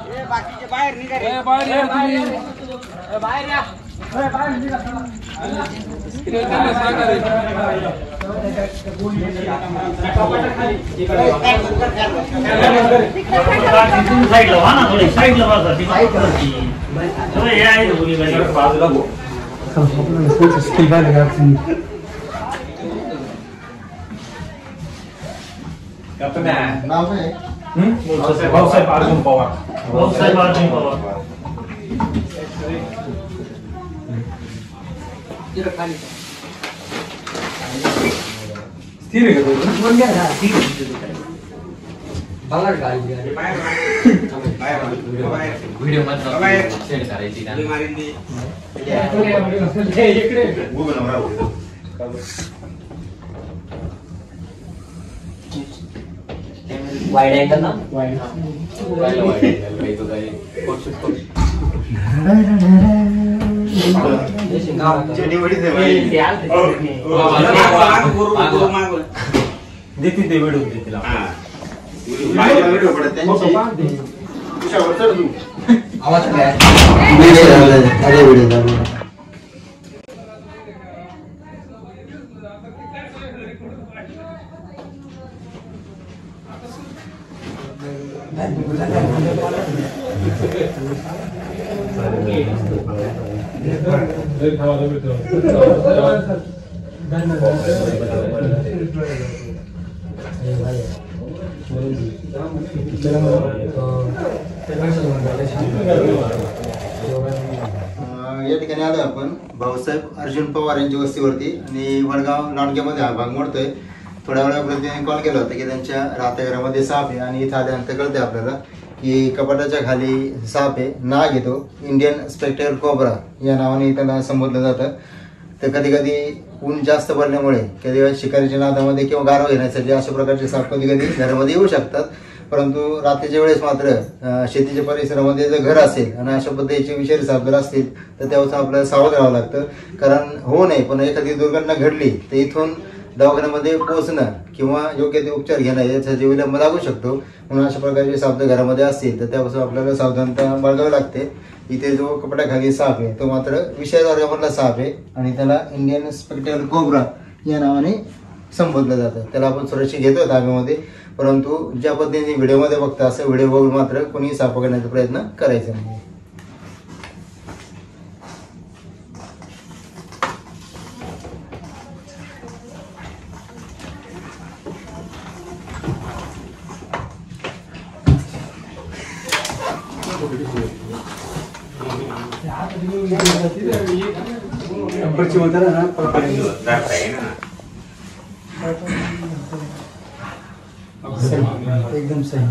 बाकीचे बाहेर निघा रे. बाहेर या बाहेर या. बाहेर निघा. सांगा रे. साईडला वा ना थोडी साईडला बसा ती साईडवरती हे आहे बोली गाडी बाजूला गो स्किल पाहिजे नाव आहे भाऊसाहेब अर्जुन पवार. भाऊसाहेब अर्जुन पवार. स्थिर आहे का व्हिडिओ मध्ये शेअर करायची ना. वाईड अँगल ना. वाईड तो काय देतील ते व्हिडिओ देतील आवाज काय या ठिकाणी आलो आपण भाऊसाहेब अर्जुन पवार यांच्या वस्तीवरती आणि वडगाव लांडग्यामध्ये हा भाग मोडतोय. थोड्या वेळापूर्वी त्यांनी कॉल केला होता की त्यांच्या राहत्या घरामध्ये साप आहे आणि इथं आल्यानंतर कळतंय आपल्याला की कपाटाच्या खाली साप आहे. नाग येतो इंडियन स्पेक्टर कोब्रा या नावाने त्याला संबोधलं जातं. तर कधी कधी ऊन जास्त पडल्यामुळे कधी शिकारीच्या नादामध्ये किंवा गारवा घेण्यासाठी अशा प्रकारचे साप कधी कधी घरामध्ये येऊ शकतात. परंतु रात्रीच्या वेळेस मात्र शेतीच्या परिसरामध्ये जर घर असेल आणि अशा पद्धतीचे विषारी साप जर असतील तर त्यावेळेस आपल्याला सावध राहावं लागतं. कारण होऊ नये पण एखादी दुर्घटना घडली तर इथून दवाखान्यामध्ये पोहोचणं किंवा योग्य ते उपचार घेणं यासाठी विलंब लागू शकतो. म्हणून अशा प्रकारचे साप जर घरामध्ये असतील तर त्यापासून आपल्याला सावधानता बाळगावी लागते. इथे जो कपाटाखाली साप आहे तो मात्र विषारी वर्गामधला साप आहे आणि त्याला इंडियन स्पेक्टर कोब्रा या नावाने संबोधलं जातं. त्याला आपण सुरक्षित घेतो ताब्यामध्ये. परंतु ज्या पद्धतीने व्हिडिओमध्ये बघता असं व्हिडिओ बघून मात्र कोणी साप पकडण्याचा प्रयत्न करायचा नाही. एकदम सही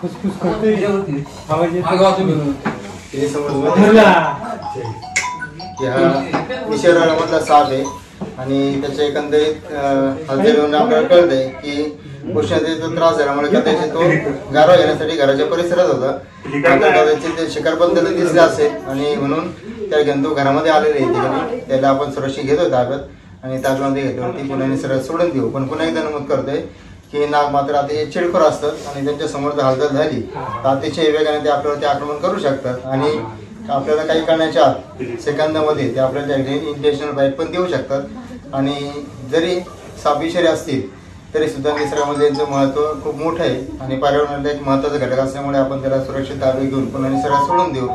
कुछ करते विषारीमधला साप आहे आणि त्याच्या एकंदरीत हालचालीवरून आपल्याला कळतंय की उष्णतेचा त्रास झाल्यामुळे कदाचित तो गारवा घेण्यासाठी घराच्या परिसरात होता. कदाचित ते शिकार पण त्याला दिसले असेल आणि म्हणून त्या घेऊन तो घरामध्ये आलेले आहे. त्याला आपण सुरक्षित घेतो ताब्यात आणि ताब्यामध्ये घेतल्यावरती पुन्हा निसर्गात सोडून देऊ. पण पुन्हा एकदा नमूद करतोय की नाग मात्र अतिशय चिडखोर असतात आणि त्यांच्या समोर जर हालचाल झाली तर अतिशय वेगाने ते आपल्यावरती आक्रमण करू शकतात आणि आपल्याला काही करण्याच्या आत सेकंदामध्ये ते आपल्याला इंटेन्शनल बाईट पण देऊ शकतात. आणि जरी साप विषारी असतील तरी सुद्धा निसर्गामध्ये यांचं महत्त्व खूप मोठं आहे आणि पर्यावरणाला एक महत्त्वाचा घटक असल्यामुळे आपण त्याला सुरक्षित ताब्यात घेऊन पुन्हा निसर्गात सोडून देऊ.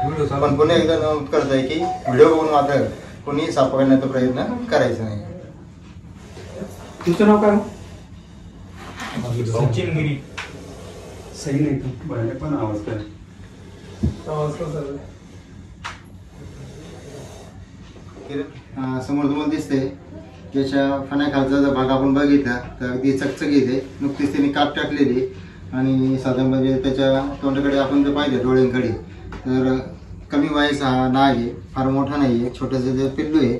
पण पुन्हा एकदा नमूद करतोय की व्हिडिओ बघून मात्र कोणी साप पकडण्याचा प्रयत्न करायचा नाही. तुझं नाव काय? सही नाही पण आवाज काय समोर तुम्हाला दिसते त्याच्या फण्याखालचा जर भाग आपण बघितला तर अगदी चकचकीत आहे. नुकतीच त्यांनी काप टाकलेली आणि साधारण म्हणजे त्याच्या तोंडाकडे आपण जर पाहिलं डोळ्यांकडे तर कमी वयाचा हा नाग आहे. फार मोठा नाही आहे. छोटंसं जे पिल्लू आहे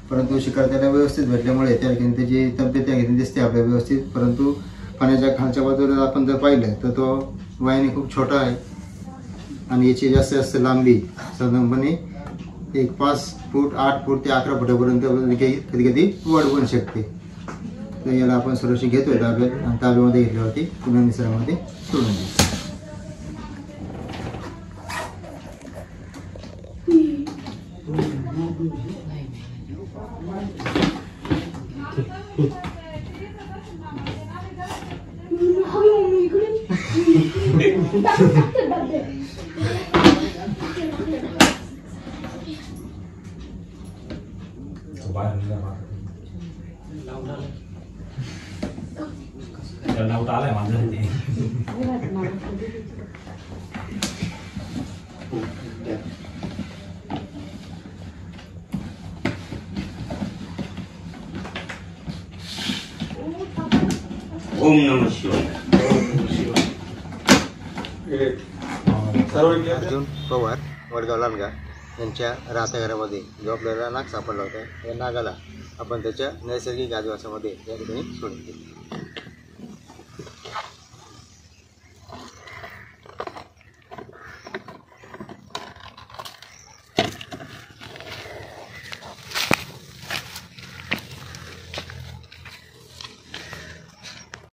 परंतु शिकार त्याला व्यवस्थित भेटल्यामुळे त्या ठिकाणी त्याची तब्येत त्या ठिकाणी दिसते आपल्या व्यवस्थित. परंतु फण्याच्या खालच्या बाजूला आपण जर पाहिलं तर तो वयाने खूप छोटा आहे आणि याची जास्तीत जास्त लांबी साधारणपणे एक 5 फूट 8 फूट ते 11 फुटापर्यंत कधी कधी वाढ पण शकते. तर याला आपण सुरक्षित घेतोय ताब्यात आणि ताब्यामध्ये घेतल्यावरती पुन्हा निसर्गामध्ये सोडून देऊ. डाऊट आलाय माझं ते. ओम नमः शिवाय. अर्जुन पवार वडगाव लांडगा यांच्या राहत्या घरामध्ये जो आपल्याला नाग सापडला होता या नागाला आपण त्याच्या नैसर्गिक अधिवासामध्ये या ठिकाणी सोडून दिले.